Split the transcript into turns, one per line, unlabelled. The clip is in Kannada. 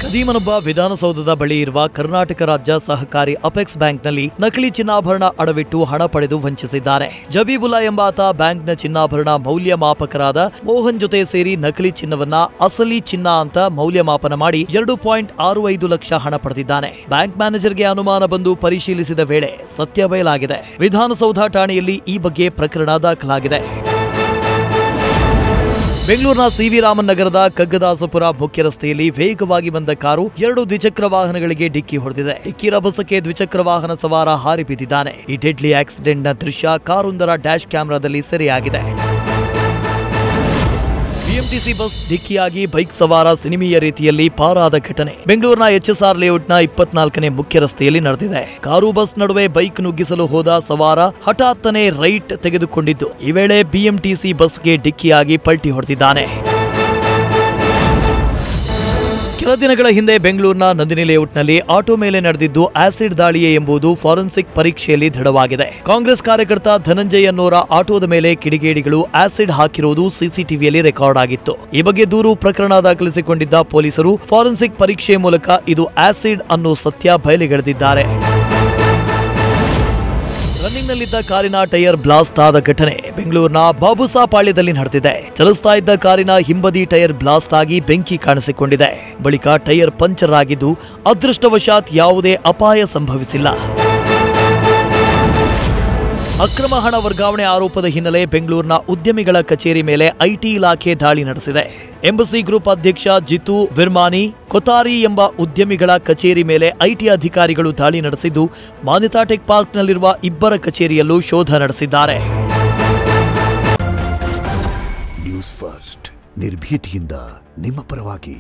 ಖದೀಮನೊಬ್ಬ ವಿಧಾನಸೌಧದ ಬಳಿ ಇರುವ ಕರ್ನಾಟಕ ರಾಜ್ಯ ಸಹಕಾರಿ ಅಪೆಕ್ಸ್ ಬ್ಯಾಂಕ್ನಲ್ಲಿ ನಕಲಿ ಚಿನ್ನಾಭರಣ ಅಡವಿಟ್ಟು ಹಣ ಪಡೆದು ವಂಚಿಸಿದ್ದಾನೆ. ಜಬೀಬುಲ್ಲಾ ಎಂಬಾತ ಬ್ಯಾಂಕ್ನ ಚಿನ್ನಾಭರಣ ಮೌಲ್ಯಮಾಪಕರಾದ ಮೋಹನ್ ಜೊತೆ ಸೇರಿ ನಕಲಿ ಚಿನ್ನವನ್ನ ಅಸಲಿ ಚಿನ್ನ ಅಂತ ಮೌಲ್ಯಮಾಪನ ಮಾಡಿ 2.65 ಲಕ್ಷ ಹಣ ಪಡೆದಿದ್ದಾನೆ. ಬ್ಯಾಂಕ್ ಮ್ಯಾನೇಜರ್ಗೆ ಅನುಮಾನ ಬಂದು ಪರಿಶೀಲಿಸಿದ ವೇಳೆ ಸತ್ಯ ಬಯಲಾಗಿದೆ. ವಿಧಾನಸೌಧ ಠಾಣೆಯಲ್ಲಿ ಈ ಬಗ್ಗೆ ಪ್ರಕರಣ ದಾಖಲಾಗಿದೆ. ಬೆಂಗಳೂರಿನ ಸಿವಿ ರಾಮನ್ ನಗರದ ಕಗ್ಗದಾಸಪುರ ಮುಖ್ಯ ರಸ್ತೆಯಲ್ಲಿ ವೇಗವಾಗಿ ಬಂದ ಕಾರು 2 ದ್ವಿಚಕ್ರ ವಾಹನಗಳಿಗೆ ಡಿಕ್ಕಿ ಹೊಡೆದಿದೆ. ಡಿಕ್ಕಿ ರಭಸಕ್ಕೆ ದ್ವಿಚಕ್ರ ವಾಹನ ಸವಾರ ಹಾರಿ ಬಿದ್ದಿದ್ದಾನೆ. ಈ ಡೆಡ್ಲಿ ಆಕ್ಸಿಡೆಂಟ್ನ ದೃಶ್ಯ ಕಾರೊಂದರ ಡ್ಯಾಶ್ ಕ್ಯಾಮೆರಾದಲ್ಲಿ ಸೆರೆಯಾಗಿದೆ. ಬಿಎಂಟಿಸಿ ಬಸ್ ಡಿಕ್ಕಿಯಾಗಿ ಬೈಕ್ ಸವಾರ ಸಿನಿಮೀಯ ರೀತಿಯಲ್ಲಿ ಪಾರಾದ ಘಟನೆ ಬೆಂಗಳೂರಿನ ಎಚ್ಎಸ್ಆರ್ ಲೇಔಟ್ನ 24ನೇ ಮುಖ್ಯ ರಸ್ತೆಯಲ್ಲಿ ನಡೆದಿದೆ. ಕಾರು ಬಸ್ ನಡುವೆ ಬೈಕ್ ನುಗ್ಗಿಸಲು ಹೋದ ಸವಾರ ಹಠಾತ್ತನೆ ರೈಟ್ ತೆಗೆದುಕೊಂಡಿದ್ದು ಈ ವೇಳೆ ಬಿಎಂಟಿಸಿ ಬಸ್ಗೆ ಡಿಕ್ಕಿಯಾಗಿ ಪಲ್ಟಿ ಹೊಡೆದಿದ್ದಾನೆ. ಕೆಲ ದಿನಗಳ ಹಿಂದೆ ಬೆಂಗಳೂರಿನ ನಂದಿನಿ ಲೇಔಟ್ನಲ್ಲಿ ಆಟೋ ಮೇಲೆ ನಡೆದಿದ್ದು ಆಸಿಡ್ ದಾಳಿಯೇ ಎಂಬುದು ಫಾರೆನ್ಸಿಕ್ ಪರೀಕ್ಷೆಯಲ್ಲಿ ದೃಢವಾಗಿದೆ. ಕಾಂಗ್ರೆಸ್ ಕಾರ್ಯಕರ್ತ ಧನಂಜಯ್ ಅನ್ನೋರ ಆಟೋದ ಮೇಲೆ ಕಿಡಿಗೇಡಿಗಳು ಆಸಿಡ್ ಹಾಕಿರುವುದು ಸಿಸಿಟಿವಿಯಲ್ಲಿ ರೆಕಾರ್ಡ್ ಆಗಿತ್ತು. ಈ ಬಗ್ಗೆ ದೂರು ಪ್ರಕರಣ ದಾಖಲಿಸಿಕೊಂಡಿದ್ದ ಪೊಲೀಸರು ಫಾರೆನ್ಸಿಕ್ ಪರೀಕ್ಷೆ ಮೂಲಕ ಇದು ಆಸಿಡ್ ಅನ್ನೋ ಸತ್ಯ ಬಯಲಿಗೆಳೆದಿದ್ದಾರೆ. ರನ್ನಿಂಗ್ನಲ್ಲಿದ್ದ ಕಾರಿನ ಟೈರ್ ಬ್ಲಾಸ್ಟ್ ಆದ ಘಟನೆ ಬೆಂಗಳೂರಿನ ಬಾಬುಸಾಪಾಳ್ಯದಲ್ಲಿ ನಡೆದಿದೆ. ಚಲಿಸ್ತಾ ಇದ್ದ ಕಾರಿನ ಹಿಂಬದಿ ಟೈರ್ ಬ್ಲಾಸ್ಟ್ ಆಗಿ ಬೆಂಕಿ ಕಾಣಿಸಿಕೊಂಡಿದೆ. ಬಳಿಕ ಟೈರ್ ಪಂಚರ್ ಆಗಿದ್ದು ಅದೃಷ್ಟವಶಾತ್ ಯಾವುದೇ ಅಪಾಯ ಸಂಭವಿಸಿಲ್ಲ. ಅಕ್ರಮ ಹಣ ವರ್ಗಾವಣೆ ಆರೋಪದ ಹಿನ್ನೆಲೆ ಬೆಂಗಳೂರಿನ ಉದ್ಯಮಿಗಳ ಕಚೇರಿ ಮೇಲೆ ಐಟಿ ಇಲಾಖೆ ದಾಳಿ ನಡೆಸಿದೆ. ಎಂಬಸಿ ಗ್ರೂಪ್ ಅಧ್ಯಕ್ಷ ಜಿತು ವಿರ್ಮಾನಿ ಕೊತಾರಿ ಎಂಬ ಉದ್ಯಮಿಗಳ ಕಚೇರಿ ಮೇಲೆ ಐಟಿ ಅಧಿಕಾರಿಗಳು ದಾಳಿ ನಡೆಸಿದ್ದು ಮಾನ್ಯತಾ ಟೆಕ್ ಪಾರ್ಕ್ನಲ್ಲಿರುವ ಇಬ್ಬರ ಕಚೇರಿಯಲ್ಲೂ ಶೋಧ ನಡೆಸಿದ್ದಾರೆ.
ನ್ಯೂಸ್ ಫಸ್ಟ್ ನಿರ್ಭೀತಿಯಿಂದ ನಿಮ್ಮ ಪರವಾಗಿ.